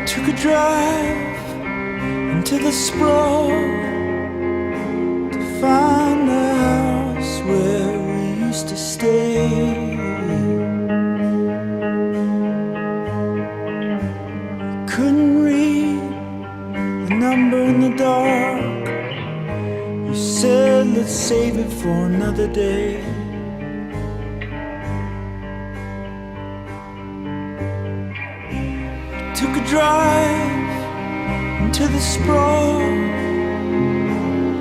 Took a drive into the sprawl to find the house where we used to stay. Couldn't read the number in the dark. You said let's save it for another day. Took a drive into the sprawl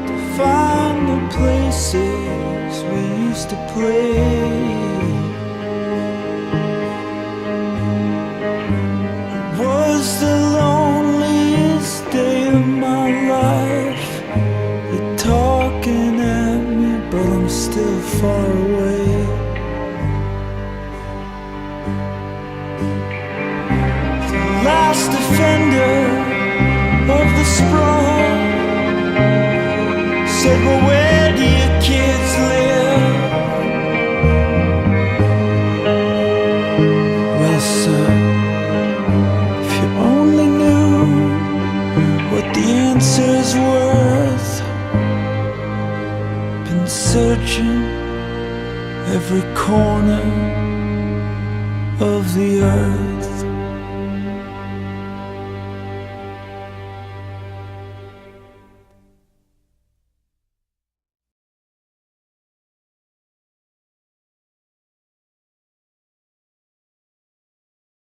to find the places we used to play. It was the loneliest day of my life. You're talking at me, but I'm still far away. Last defender of the sprawl said, well, where do your kids live? Well, sir, if you only knew what the answer's worth. Been searching every corner of the earth.